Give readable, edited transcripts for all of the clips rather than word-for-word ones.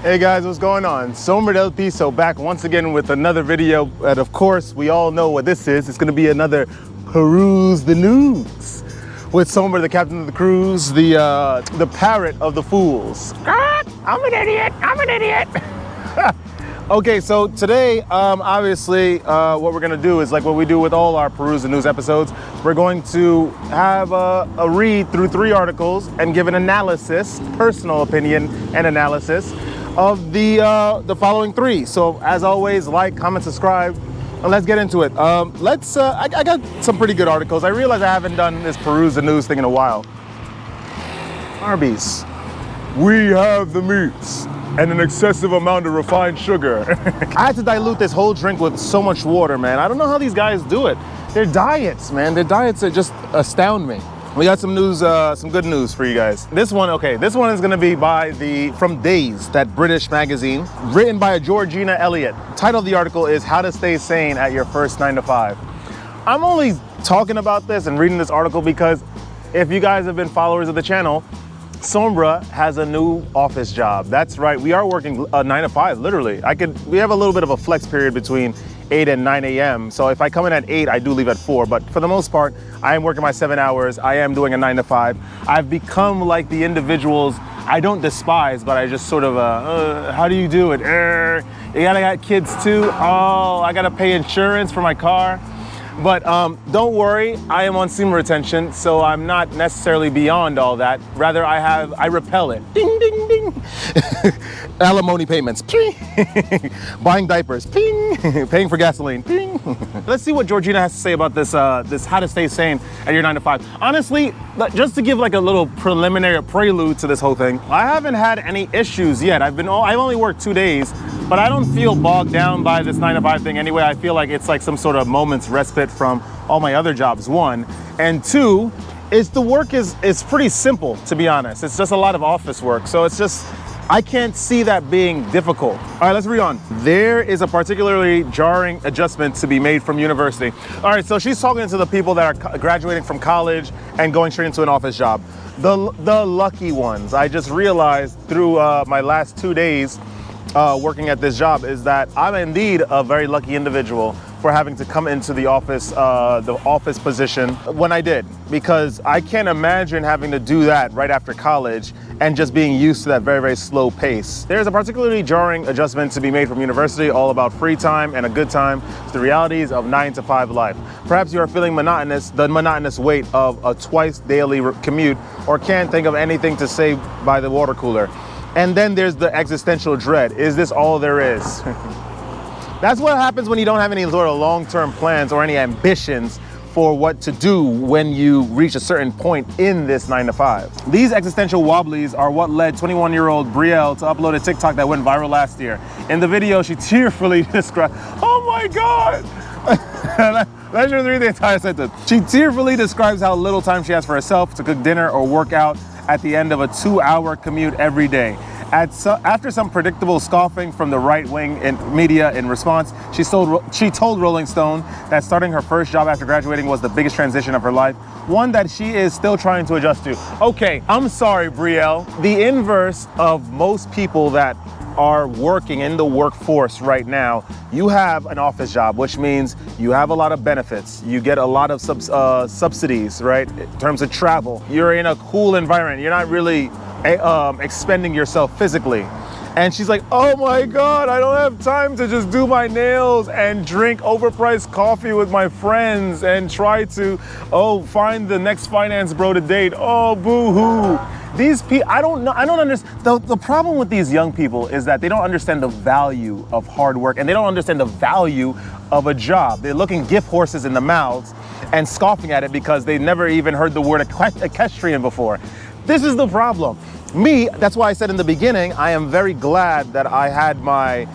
Hey guys, what's going on? Sombra del Piso back once again with another video. And of course, we all know what this is. It's gonna be another Peruse the News with Sombra, the captain of the cruise, the parrot of the fools. I'm an idiot, I'm an idiot. Okay, so today, obviously, what we're gonna do is like what we do with all our Peruse the News episodes. We're going to have a read through 3 articles and give an analysis, personal opinion and analysis of the following 3. So as always, like, comment, subscribe, and let's get into it. I got some pretty good articles. I realize I haven't done this Peruse the News thing in a while. Arby's, we have the meats and an excessive amount of refined sugar. I had to dilute this whole drink with so much water, man. I don't know how these guys do it. Their diets, man, their diets are just astound me. We got some news, some good news for you guys. This one is gonna be from Days, that British magazine, written by a Georgina Elliott. Title of the article is How to Stay Sane at Your First 9 to 5. I'm only talking about this and reading this article because if you guys have been followers of the channel, Sombra has a new office job. That's right, we are working 9 to 5, literally. We have a little bit of a flex period between 8 and 9 a.m. So if I come in at 8, I do leave at 4. But for the most part, I am working my 7 hours. I am doing a 9 to 5. I've become like the individuals I don't despise, but I just sort of, how do you do it? You got kids too? Oh, I gotta pay insurance for my car. But don't worry, I am on SEMA retention, so I'm not necessarily beyond all that. Rather, I repel it. Ding, ding, ding. Alimony payments, ping. Buying diapers, ping. Paying for gasoline, ping. Let's see what Georgina has to say about this how to stay sane at your 9 to 5. Honestly, just to give like a little preliminary prelude to this whole thing, I haven't had any issues yet. I've only worked 2 days, but I don't feel bogged down by this 9 to 5 thing anyway. I feel like it's like some sort of moment's respite from all my other jobs, 1. And 2, the work is pretty simple, to be honest. It's just a lot of office work. So it's just, I can't see that being difficult. All right, let's read on. There is a particularly jarring adjustment to be made from university. All right, so she's talking to the people that are graduating from college and going straight into an office job. The lucky ones. I just realized through my last 2 days working at this job is that I'm indeed a very lucky individual for having to come into the office position when I did, because I can't imagine having to do that right after college and just being used to that very, very slow pace. There's a particularly jarring adjustment to be made from university, all about free time and a good time to the realities of 9 to 5 life. Perhaps you are feeling the monotonous weight of a twice daily commute, or can't think of anything to say by the water cooler. And then there's the existential dread. Is this all there is? That's what happens when you don't have any sort of long-term plans or any ambitions for what to do when you reach a certain point in this 9 to 5. These existential wobblies are what led 21-year-old Brielle to upload a TikTok that went viral last year. In the video, she tearfully described, oh my God! Let's just read the entire sentence. She tearfully describes how little time she has for herself to cook dinner or work out at the end of a 2-hour commute every day. After some predictable scoffing from the right-wing media in response, she told Rolling Stone that starting her first job after graduating was the biggest transition of her life, one that she is still trying to adjust to. Okay, I'm sorry, Brielle. The inverse of most people that are working in the workforce right now, you have an office job, which means you have a lot of benefits. You get a lot of subsidies, right? In terms of travel, you're in a cool environment. You're not really expending yourself physically. And she's like, oh my God, I don't have time to just do my nails and drink overpriced coffee with my friends and try to, find the next finance bro to date. Oh, boo-hoo. These people, I don't understand. The problem with these young people is that they don't understand the value of hard work, and they don't understand the value of a job. They're looking gift horses in the mouths and scoffing at it because they never even heard the word equestrian before. This is the problem. Me, that's why I said in the beginning, I am very glad that I had my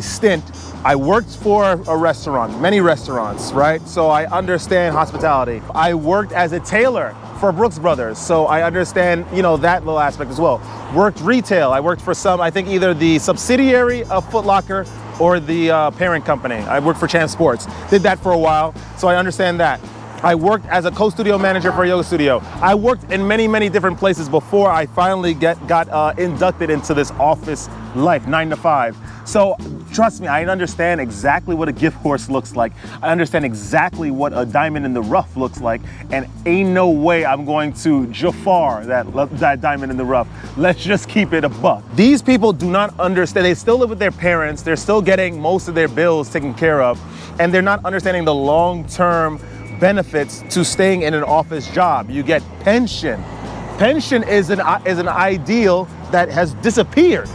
stint. I worked for a restaurant, many restaurants, right? So I understand hospitality. I worked as a tailor for Brooks Brothers, so I understand, that little aspect as well. Worked retail. I worked for I think either the subsidiary of Foot Locker or the parent company. I worked for Champ Sports. Did that for a while, so I understand that. I worked as a co-studio manager for a yoga studio. I worked in many, many different places before I finally got inducted into this office life, 9 to 5. So trust me, I understand exactly what a gift horse looks like. I understand exactly what a diamond in the rough looks like, and ain't no way I'm going to Jafar that diamond in the rough. Let's just keep it a buck. These people do not understand. They still live with their parents. They're still getting most of their bills taken care of, and they're not understanding the long-term benefits to staying in an office job. You get pension. Pension is an ideal that has disappeared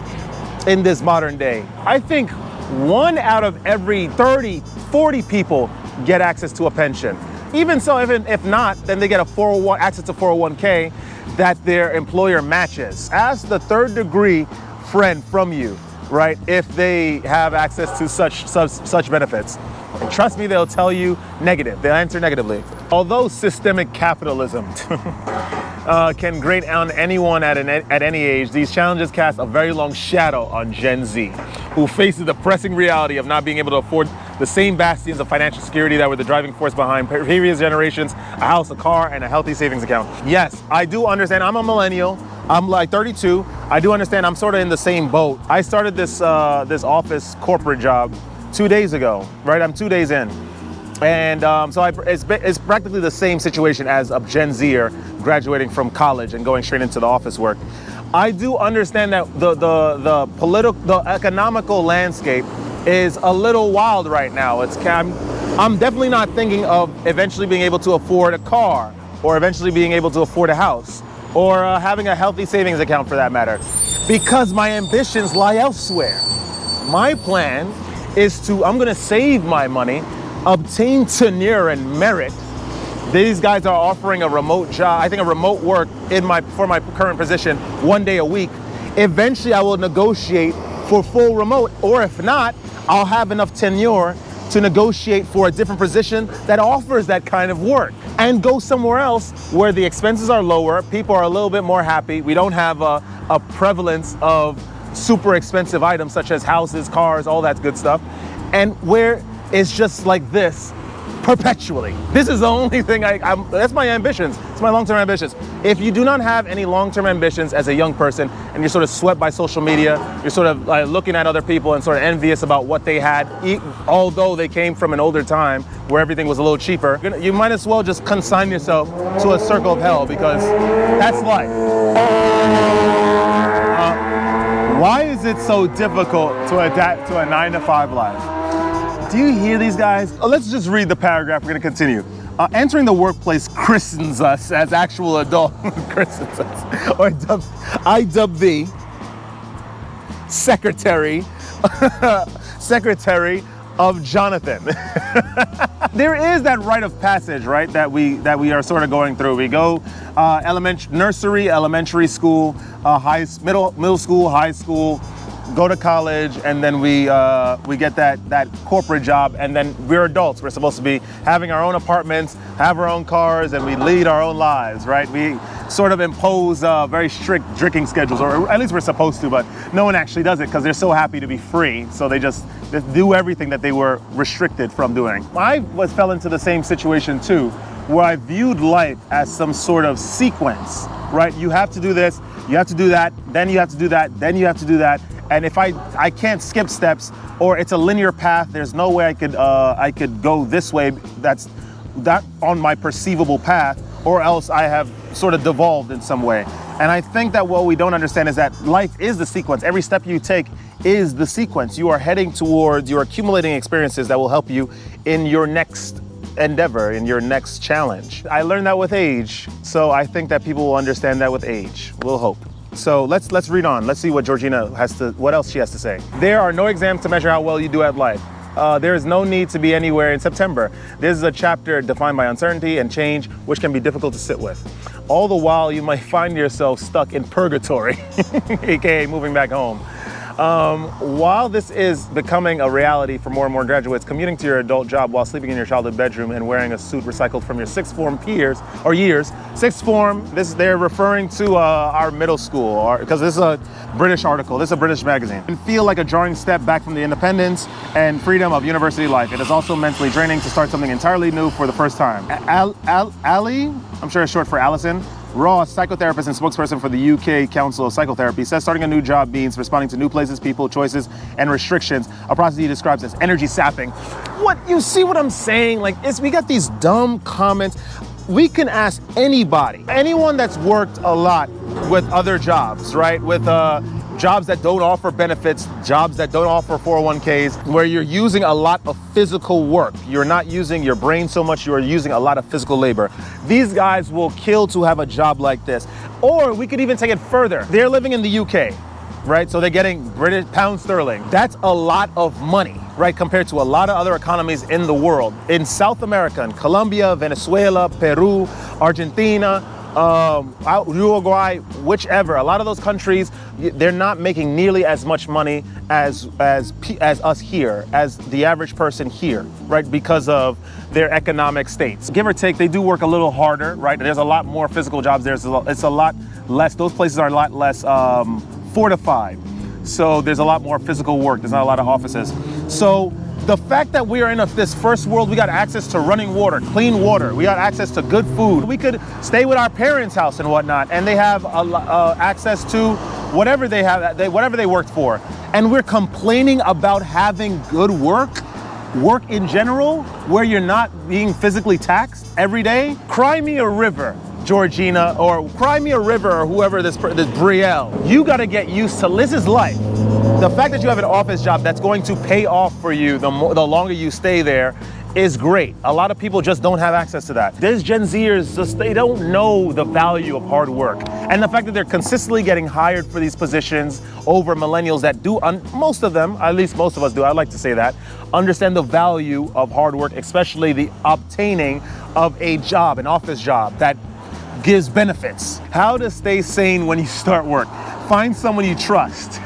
in this modern day. I think 1 out of every 30, 40 people get access to a pension. Even so, if not, then they get access to 401k that their employer matches. Ask the third degree friend from you, right, if they have access to such benefits. And trust me, they'll tell you negative. They'll answer negatively. Although systemic capitalism can grate on anyone at any age, these challenges cast a very long shadow on Gen Z, who faces the pressing reality of not being able to afford the same bastions of financial security that were the driving force behind previous generations, a house, a car, and a healthy savings account. Yes, I do understand. I'm a millennial. I'm like 32. I do understand. I'm sort of in the same boat. I started this office corporate job 2 days ago, right? I'm 2 days in. And it's practically the same situation as a Gen Zer graduating from college and going straight into the office work. I do understand that the economical landscape is a little wild right now. I'm definitely not thinking of eventually being able to afford a car, or eventually being able to afford a house, or having a healthy savings account for that matter, because my ambitions lie elsewhere. My plan is I'm gonna save my money, obtain tenure and merit. These guys are offering a remote job, I think a remote work for my current position 1 day a week. Eventually I will negotiate for full remote, or if not, I'll have enough tenure to negotiate for a different position that offers that kind of work, and go somewhere else where the expenses are lower, people are a little bit more happy, we don't have a prevalence of super expensive items such as houses, cars, all that good stuff, and where it's just like this perpetually. This is the only thing that's my ambitions. It's my long-term ambitions. If you do not have any long-term ambitions as a young person, and you're sort of swept by social media, you're sort of looking at other people and sort of envious about what they had, although they came from an older time where everything was a little cheaper, you might as well just consign yourself to a circle of hell, because that's life. Why is it so difficult to adapt to a 9 to 5 life? Do you hear these guys? Let's just read the paragraph. We're going to continue. Entering the workplace christens us as actual adults. Christens us. Or IWB, secretary of Jonathan. There is that rite of passage, right, that we are sort of going through. We go nursery, elementary school, middle school, high school, go to college, and then we get that corporate job, and then we're adults. We're supposed to be having our own apartments, have our own cars, and we lead our own lives, right? We sort of impose very strict drinking schedules, or at least we're supposed to, but no one actually does it because they're so happy to be free, so they just do everything that they were restricted from doing. I fell into the same situation too, where I viewed life as some sort of sequence, right? You have to do this, you have to do that, then you have to do that, then you have to do that. And if I can't skip steps, or it's a linear path, there's no way I could go this way, that's on my perceivable path, or else I have sort of devolved in some way. And I think that what we don't understand is that life is the sequence. Every step you take is the sequence. You are heading towards, you're accumulating experiences that will help you in your next endeavor, in your next challenge. I learned that with age, so I think that people will understand that with age. We'll hope. So let's read on. Let's see what what else she has to say. There are no exams to measure how well you do at life. There is no need to be anywhere in September. This is a chapter defined by uncertainty and change, which can be difficult to sit with. All the while, you might find yourself stuck in purgatory, aka moving back home. While this is becoming a reality for more and more graduates, commuting to your adult job while sleeping in your childhood bedroom and wearing a suit recycled from your sixth form years. Sixth form, they're referring to our middle school, because this is a British article, this is a British magazine. And feel like a jarring step back from the independence and freedom of university life. It is also mentally draining to start something entirely new for the first time. Ali, I'm sure it's short for Allison, Ross, psychotherapist and spokesperson for the UK Council of Psychotherapy, says starting a new job means responding to new places, people, choices, and restrictions, a process he describes as energy sapping. What, you see what I'm saying? Like, we got these dumb comments. We can ask anybody, anyone that's worked a lot with other jobs, right? With jobs that don't offer benefits, jobs that don't offer 401ks, where you're using a lot of physical work. You're not using your brain so much, you're using a lot of physical labor. These guys will kill to have a job like this. Or we could even take it further. They're living in the UK, right? So they're getting British pound sterling. That's a lot of money, right? Compared to a lot of other economies in the world. In South America, in Colombia, Venezuela, Peru, Argentina, Uruguay, whichever, a lot of those countries, they're not making nearly as much money as us here, as the average person here, right? Because of their economic states. Give or take, they do work a little harder, right? There's a lot more physical jobs there. It's a lot less, those places are a lot less fortified. So there's a lot more physical work. There's not a lot of offices. So the fact that we are in this first world, we got access to running water, clean water. We got access to good food. We could stay with our parents' house and whatnot, and they have access to whatever they have, whatever they worked for. And we're complaining about having good work in general, where you're not being physically taxed every day. Cry me a river, Georgina, or cry me a river, or whoever this Brielle. You got to get used to this is life. The fact that you have an office job that's going to pay off for you the longer you stay there is great. A lot of people just don't have access to that. There's Gen Zers, just they don't know the value of hard work. And the fact that they're consistently getting hired for these positions over millennials that do, most of them, at least most of us do, I like to say that, understand the value of hard work, especially the obtaining of a job, an office job that gives benefits. How to stay sane when you start work. Find someone you trust.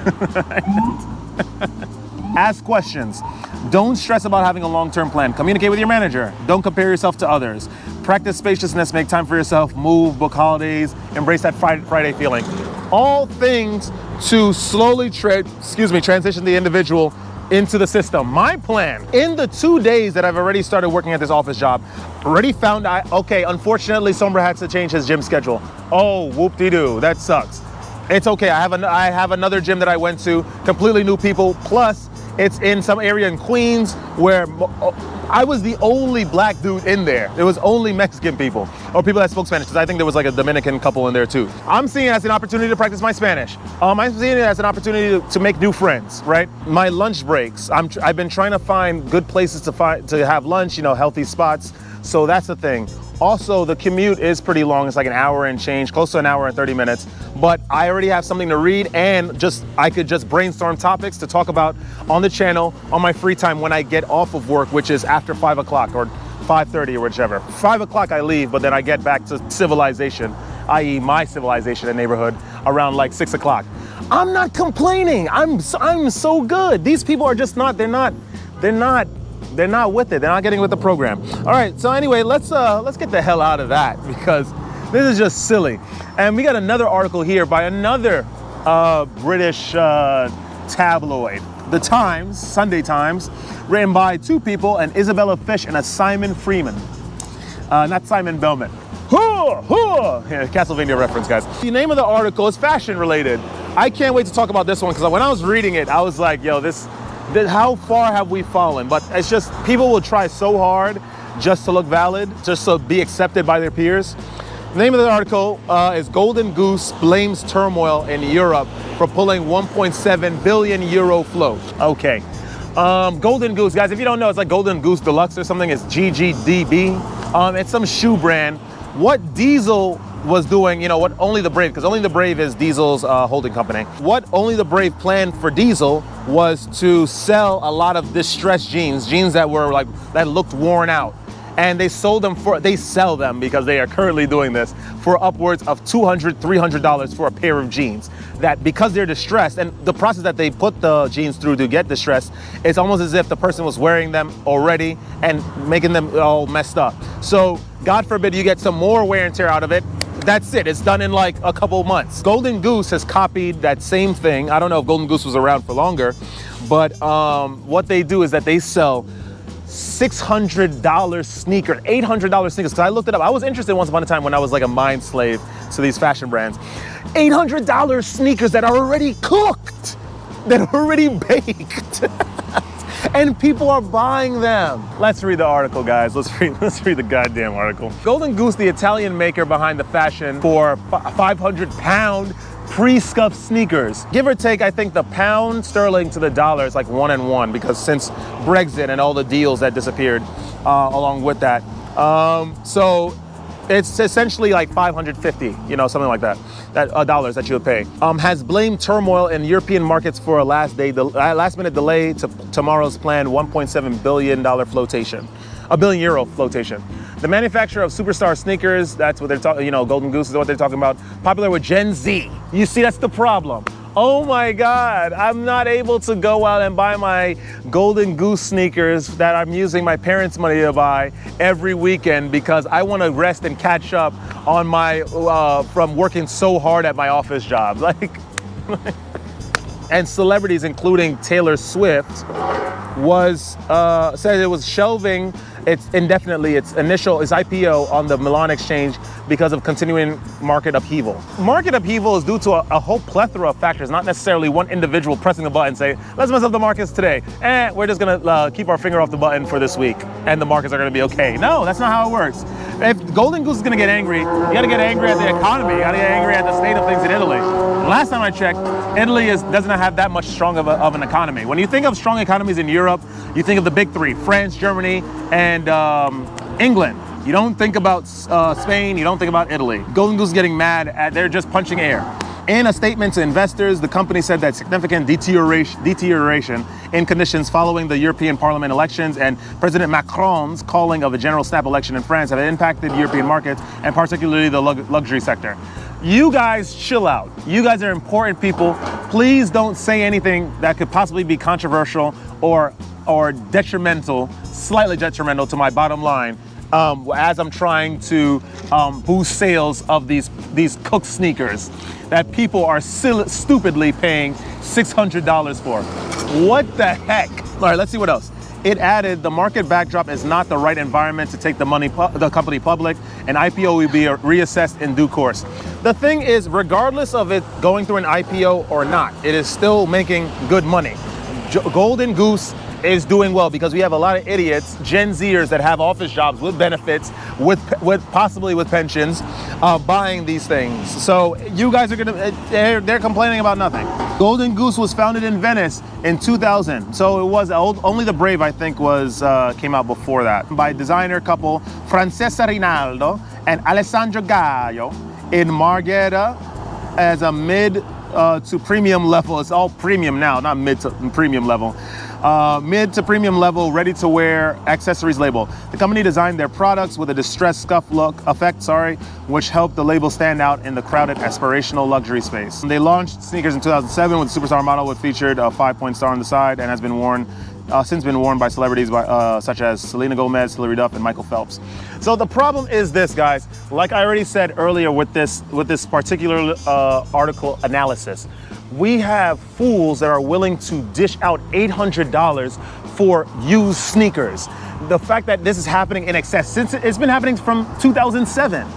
Ask questions. Don't stress about having a long-term plan. Communicate with your manager. Don't compare yourself to others. Practice spaciousness, make time for yourself, move, book holidays, embrace that Friday feeling. All things to slowly transition the individual into the system. My plan, in the 2 days that I've already started working at this office job, already found out, okay, unfortunately, Sombra had to change his gym schedule. Oh, whoop-de-doo, that sucks. It's okay, I have another gym that I went to, completely new people, plus it's in some area in Queens where I was the only black dude in there. There was only Mexican people, or people that spoke Spanish, because I think there was like a Dominican couple in there too. I'm seeing it as an opportunity to practice my Spanish. I'm seeing it as an opportunity to make new friends, right? My lunch breaks, I've been trying to find good places to have lunch, you know, healthy spots. So that's the thing. Also, the commute is pretty long. It's like an hour and change, close to an hour and 30 minutes. But I already have something to read, and I could just brainstorm topics to talk about on the channel on my free time when I get off of work, which is after 5 o'clock or 5:30 or whichever. 5 o'clock I leave, but then I get back to civilization, i.e. my civilization and neighborhood, around like 6 o'clock. I'm not complaining. I'm so good. These people are just not, they're not with it. They're not getting with the program. All right, so anyway, let's get the hell out of that, because this is just silly. And we got another article here by another British tabloid, The Times, Sunday Times, written by two people, an Isabella Fish and a Simon Freeman. Not Simon Belmont. Yeah, Castlevania reference, guys. The name of the article is fashion related. I can't wait to talk about this one, because when I was reading it, I was like, yo, how far have we fallen? But it's just, people will try so hard just to look valid, just to be accepted by their peers. The name of the article is Golden Goose blames turmoil in Europe for pulling 1.7 billion euro float. Okay, Golden Goose, guys, if you don't know, it's like Golden Goose Deluxe or something. It's GGDB. It's some shoe brand. What Diesel was doing, you know, what Only the Brave, because Only the Brave is Diesel's holding company. What Only the Brave planned for Diesel was to sell a lot of distressed jeans that were like, that looked worn out. and they sell them because they are currently doing this for upwards of $200, $300 for a pair of jeans. That because they're distressed, and the process that they put the jeans through to get distressed, it's almost as if the person was wearing them already and making them all messed up. So God forbid you get some more wear and tear out of it. That's it. It's done in like a couple months. Golden Goose has copied that same thing. I don't know if Golden Goose was around for longer, but what they do is that they sell $600 sneakers, $800 sneakers. Because I looked it up. I was interested once upon a time when I was like a mind slave to these fashion brands. $800 sneakers that are already cooked, that are already baked. And people are buying them. Let's read the article, guys. Let's read the goddamn article. Golden Goose, the Italian maker behind the fashion for 500-pound pre-scuffed sneakers. Give or take, I think the pound sterling to the dollar is like 1 and 1, because since Brexit and all the deals that disappeared along with that. So it's essentially like 550, you know, something like that, dollars that you would pay. Has blamed turmoil in European markets for a last-minute delay to tomorrow's planned $1.7 billion flotation, a €1 billion flotation. The manufacturer of superstar sneakers, that's what they're talking, you know, Golden Goose is what they're talking about, popular with Gen Z. You see, that's the problem. Oh my God, I'm not able to go out and buy my Golden Goose sneakers that I'm using my parents' money to buy every weekend because I want to rest and catch up on my, from working so hard at my office job. Like, and celebrities, including Taylor Swift, said it was shelving its IPO on the Milan exchange because of continuing market upheaval. Market upheaval is due to a whole plethora of factors, not necessarily one individual pressing the button and say, let's mess up the markets today. We're just gonna keep our finger off the button for this week and the markets are gonna be okay. No, that's not how it works. If Golden Goose is gonna get angry, you gotta get angry at the economy, you gotta get angry at the state of things in Italy. Last time I checked, Italy doesn't have that much strong of an economy. When you think of strong economies in Europe, you think of the big three, France, Germany, and England. You don't think about Spain, you don't think about Italy. Golden Goose is getting mad they're just punching air. In a statement to investors, the company said that significant deterioration in conditions following the European Parliament elections and President Macron's calling of a general snap election in France have impacted European markets and particularly the luxury sector. You guys chill out. You guys are important people. Please don't say anything that could possibly be controversial or detrimental, slightly detrimental to my bottom line as I'm trying to boost sales of these cooked sneakers that people are stupidly paying $600 for. What the heck? All right, let's see what else. It added, the market backdrop is not the right environment to take the company public, and IPO will be reassessed in due course. The thing is, regardless of it going through an IPO or not, it is still making good money. Golden Goose is doing well because we have a lot of idiots, Gen Zers that have office jobs with benefits, possibly with pensions, buying these things. So you guys are they're complaining about nothing. Golden Goose was founded in Venice in 2000. So it was only the Brave, I think, came out before that. By designer couple Francesca Rinaldo and Alessandro Gaio in Marghera as a mid to premium level. It's all premium now, not mid to premium level. Mid to premium level, ready-to-wear accessories label. The company designed their products with a distressed scuff effect, which helped the label stand out in the crowded aspirational luxury space. They launched sneakers in 2007 with a superstar model which featured a 5-point star on the side and has been since been worn by celebrities such as Selena Gomez, Hilary Duff, and Michael Phelps. So the problem is this, guys. Like I already said earlier with this particular article analysis, we have fools that are willing to dish out $800 for used sneakers. The fact that this is happening in excess, since it's been happening from 2007,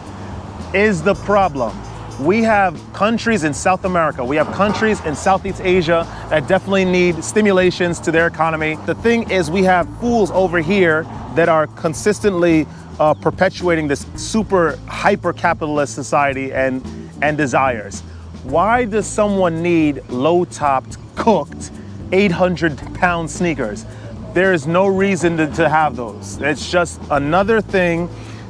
is the problem. We have countries in South America, we have countries in Southeast Asia that definitely need stimulations to their economy. The thing is, we have fools over here that are consistently perpetuating this super hyper-capitalist society and desires. Why does someone need low-topped, cooked, 800-pound sneakers? There is no reason to have those. It's just another thing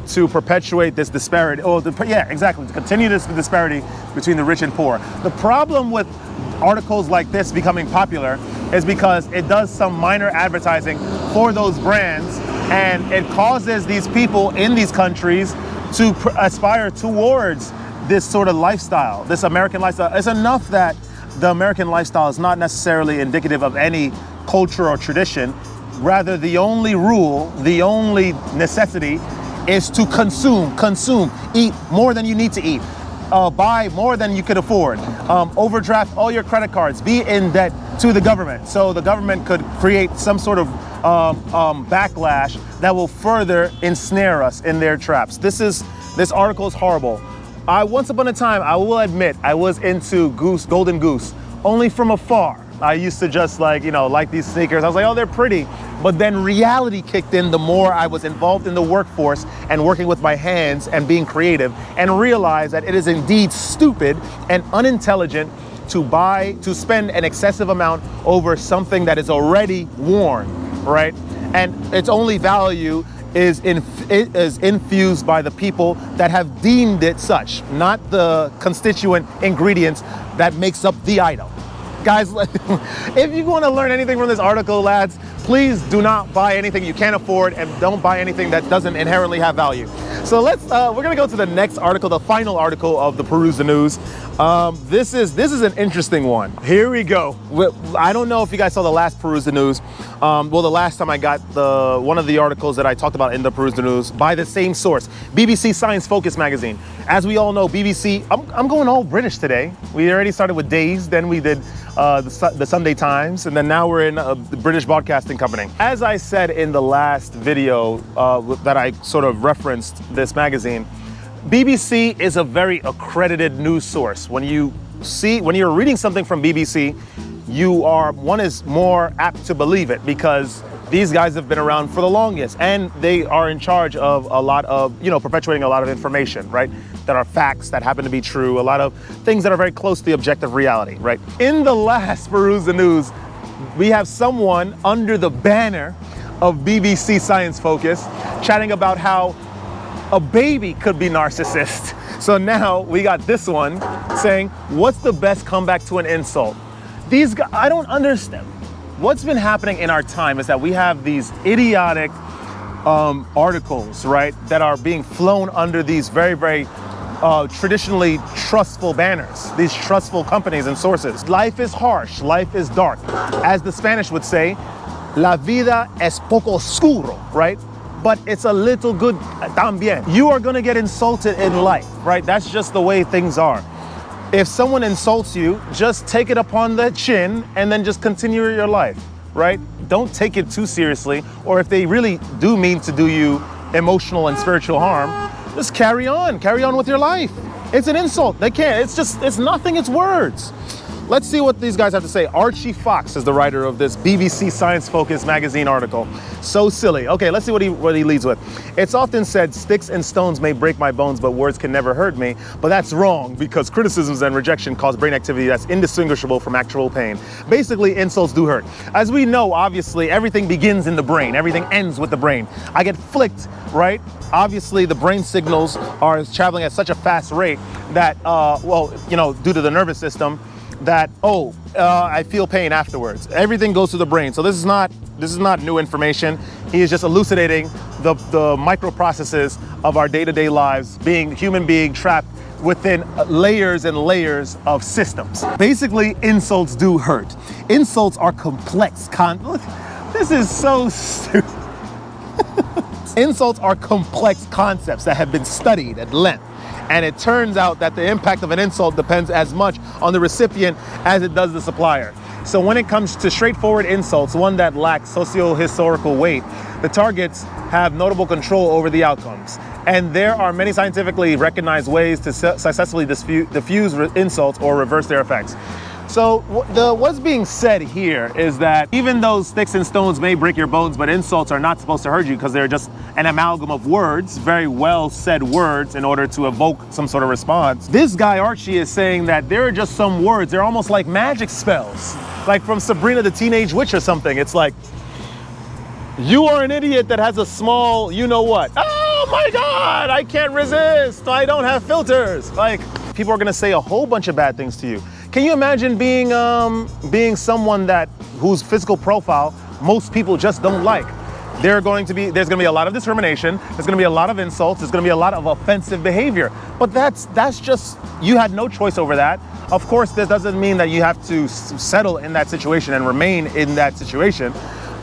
to perpetuate this disparity. Yeah, exactly, to continue this disparity between the rich and poor. The problem with articles like this becoming popular is because it does some minor advertising for those brands And it causes these people in these countries to aspire towards this sort of lifestyle, this American lifestyle. It's enough that the American lifestyle is not necessarily indicative of any culture or tradition. Rather, the only rule, the only necessity is to consume, eat more than you need to eat, buy more than you could afford, overdraft all your credit cards, be in debt to the government. So the government could create some sort of backlash that will further ensnare us in their traps. This article is horrible. Once upon a time, I will admit, I was into Golden Goose, only from afar. I used to just like these sneakers. I was like, oh, they're pretty. But then reality kicked in the more I was involved in the workforce and working with my hands and being creative, and realized that it is indeed stupid and unintelligent to spend an excessive amount over something that is already worn, right? And its only value is infused by the people that have deemed it such, not the constituent ingredients that makes up the item. Guys, if you want to learn anything from this article, lads, please do not buy anything you can't afford, and don't buy anything that doesn't inherently have value. So we're gonna go to the next article, the final article of the Peruse the News. This is an interesting one. Here we go. I don't know if you guys saw the last Peruse the News. Well, the last time I got one of the articles that I talked about in the Peruse the News by the same source, BBC Science Focus magazine. As we all know, BBC, I'm going all British today. We already started with Days, then we did the Sunday Times, and then now we're in the British Broadcasting Company. As I said in the last video that I sort of referenced this magazine, BBC is a very accredited news source. When you're reading something from BBC, one is more apt to believe it, because these guys have been around for the longest, and they are in charge of a lot of, perpetuating a lot of information, right? That are facts that happen to be true, a lot of things that are very close to the objective reality, right? In the last Peruse the News, we have someone under the banner of BBC Science Focus chatting about how a baby could be narcissist. So now we got this one saying, what's the best comeback to an insult? These guys, I don't understand. What's been happening in our time is that we have these idiotic articles, right, that are being flown under these very, very traditionally trustful banners, these trustful companies and sources. Life is harsh, life is dark. As the Spanish would say, la vida es poco oscuro, right? But it's a little good también. You are gonna get insulted in life, right? That's just the way things are. If someone insults you, just take it upon the chin and then just continue your life, right? Don't take it too seriously, or if they really do mean to do you emotional and spiritual harm, just carry on with your life. It's an insult. They can't, it's nothing, it's words. Let's see what these guys have to say. Archie Fox is the writer of this BBC Science Focus magazine article. So silly. Okay, let's see what he leads with. It's often said, sticks and stones may break my bones, but words can never hurt me. But that's wrong, because criticisms and rejection cause brain activity that's indistinguishable from actual pain. Basically, insults do hurt. As we know, obviously, everything begins in the brain. Everything ends with the brain. I get flicked, right? Obviously, the brain signals are traveling at such a fast rate that, due to the nervous system, that I feel pain afterwards. Everything goes to the brain. So this is not new information. He is just elucidating the microprocesses of our day-to-day lives, being human being trapped within layers and layers of systems. Basically, insults do hurt. Insults are complex. This is so stupid. Insults are complex concepts that have been studied at length. And it turns out that the impact of an insult depends as much on the recipient as it does the supplier. So when it comes to straightforward insults, one that lacks socio-historical weight, the targets have notable control over the outcomes. And there are many scientifically recognized ways to successfully diffuse insults or reverse their effects. So what's being said here is that even though sticks and stones may break your bones, but insults are not supposed to hurt you, because they're just an amalgam of words, very well said words, in order to evoke some sort of response. This guy Archie is saying that there are just some words, they're almost like magic spells, like from Sabrina the Teenage Witch or something. It's like, you are an idiot that has a small you-know-what. Oh my God, I can't resist, I don't have filters. Like, people are gonna say a whole bunch of bad things to you. Can you imagine being someone whose physical profile most people just don't like? there's going to be a lot of discrimination, there's going to be a lot of insults, there's going to be a lot of offensive behavior. But that's just, you had no choice over that. Of course, that doesn't mean that you have to settle in that situation and remain in that situation,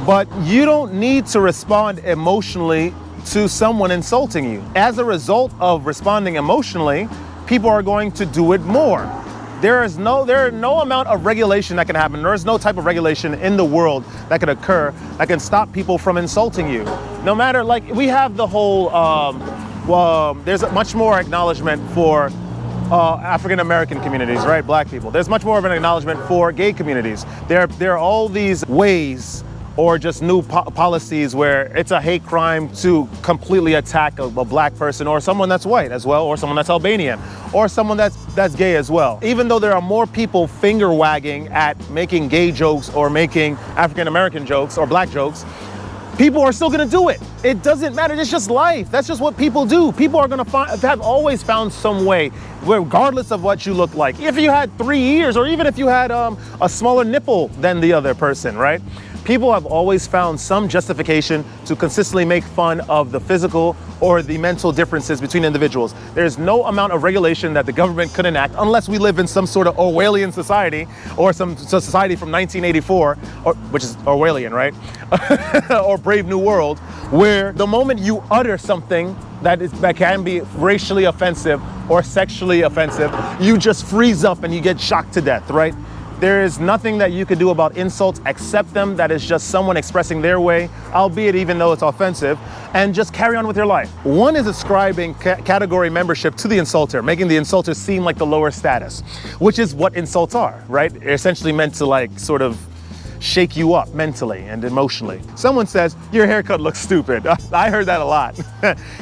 but you don't need to respond emotionally to someone insulting you. As a result of responding emotionally, people are going to do it more. There are no amount of regulation that can happen. There is no type of regulation in the world that can occur that can stop people from insulting you. No matter, like, we have the whole, there's much more acknowledgement for African American communities, right? Black people. There's much more of an acknowledgement for gay communities. There are all these ways or just new policies where it's a hate crime to completely attack a black person or someone that's white as well, or someone that's Albanian, or someone that's gay as well. Even though there are more people finger wagging at making gay jokes or making African American jokes or black jokes, people are still gonna do it. It doesn't matter, it's just life. That's just what people do. People are gonna have always found some way, regardless of what you look like. If you had 3 ears, or even if you had a smaller nipple than the other person, right? People have always found some justification to consistently make fun of the physical or the mental differences between individuals. There's no amount of regulation that the government could enact, unless we live in some sort of Orwellian society, or some society from 1984, which is Orwellian, right? Or Brave New World, where the moment you utter something that can be racially offensive or sexually offensive, you just freeze up and you get shocked to death, right? There is nothing that you can do about insults, accept them. That is just someone expressing their way, albeit even though it's offensive, and just carry on with your life. One is ascribing category membership to the insulter, making the insulter seem like the lower status, which is what insults are, right? They're essentially meant to, like, sort of shake you up mentally and emotionally. Someone says, your haircut looks stupid. I heard that a lot.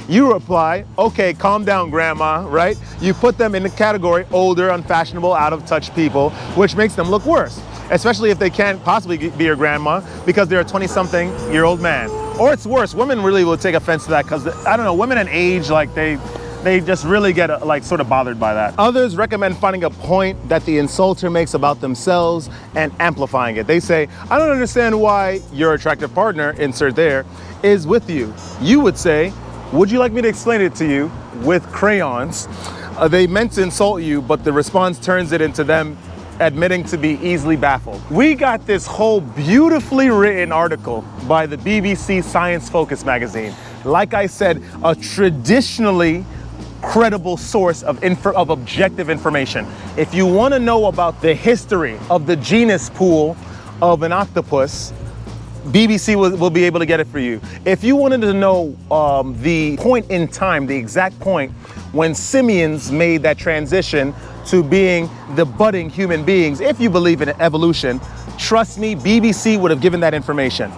You reply, okay, calm down, grandma, right? You put them in the category older, unfashionable, out of touch people, which makes them look worse, especially if they can't possibly be your grandma because they're a 20-something-year-old man. Or it's worse, women really will take offense to that because, I don't know, women in age, like, they just really get sort of bothered by that. Others recommend finding a point that the insulter makes about themselves and amplifying it. They say, I don't understand why your attractive partner, insert there, is with you. You would say, would you like me to explain it to you with crayons? They meant to insult you, but the response turns it into them admitting to be easily baffled. We got this whole beautifully written article by the BBC Science Focus magazine. Like I said, a traditionally credible source of objective information. If you want to know about the history of the genus pool of an octopus, BBC will be able to get it for you. If you wanted to know the point in time, the exact point when simians made that transition to being the budding human beings, if you believe in evolution, trust me, BBC would have given that information.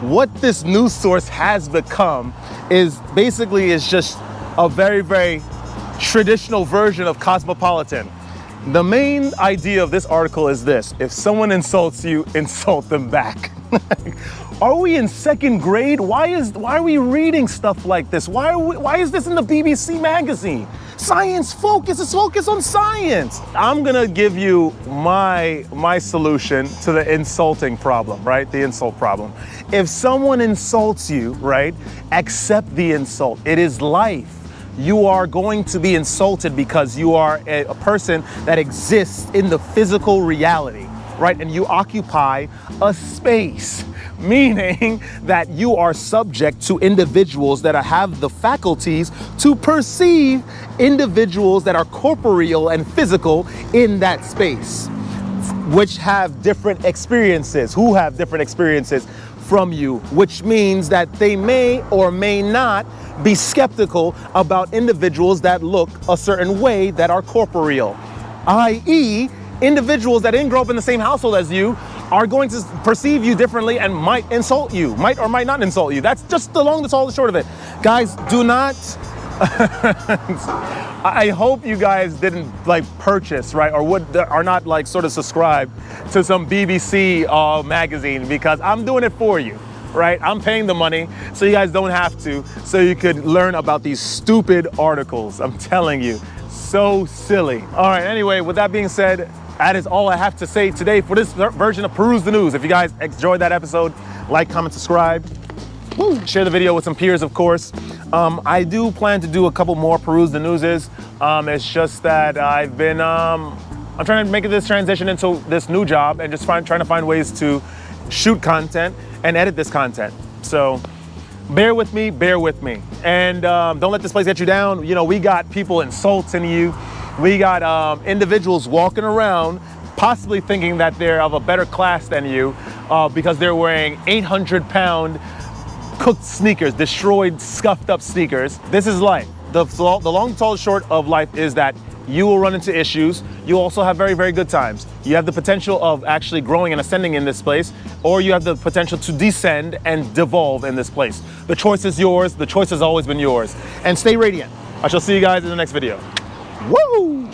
What this news source has become is just a very, very traditional version of Cosmopolitan. The main idea of this article is this: if someone insults you, insult them back. Are we in second grade? Why are we reading stuff like this? Why is this in the BBC magazine? Science Focus is focused on science. I'm gonna give you my solution to the insulting problem, right? The insult problem. If someone insults you, right, accept the insult. It is life. You are going to be insulted because you are a person that exists in the physical reality, right? And you occupy a space, meaning that you are subject to individuals that have the faculties to perceive individuals that are corporeal and physical in that space, which have different experiences, who have different experiences from you, which means that they may or may not be skeptical about individuals that look a certain way that are corporeal, i.e., individuals that didn't grow up in the same household as you are going to perceive you differently and might insult you, might or might not insult you. That's just that's all the short of it. Guys, do not, I hope you guys didn't purchase, right, or are not sort of subscribed to some BBC magazine, because I'm doing it for you. Right? I'm paying the money so you guys don't have to, so you could learn about these stupid articles. I'm telling you, so silly. All right, anyway, with that being said, that is all I have to say today for this version of Peruse the News. If you guys enjoyed that episode, like, comment, subscribe. Woo. Share the video with some peers, of course. I do plan to do a couple more Peruse the Newses. It's just that I've been, I'm trying to make this transition into this new job and just trying to find ways to shoot content and edit this content. So bear with me. And don't let this place get you down. You know, we got people insulting you. We got individuals walking around possibly thinking that they're of a better class than you because they're wearing 800-pound cooked sneakers, destroyed, scuffed up sneakers. This is life. The long, tall, short of life is that you will run into issues. You also have very, very good times. You have the potential of actually growing and ascending in this place, or you have the potential to descend and devolve in this place. The choice is yours. The choice has always been yours. And stay radiant. I shall see you guys in the next video. Woo!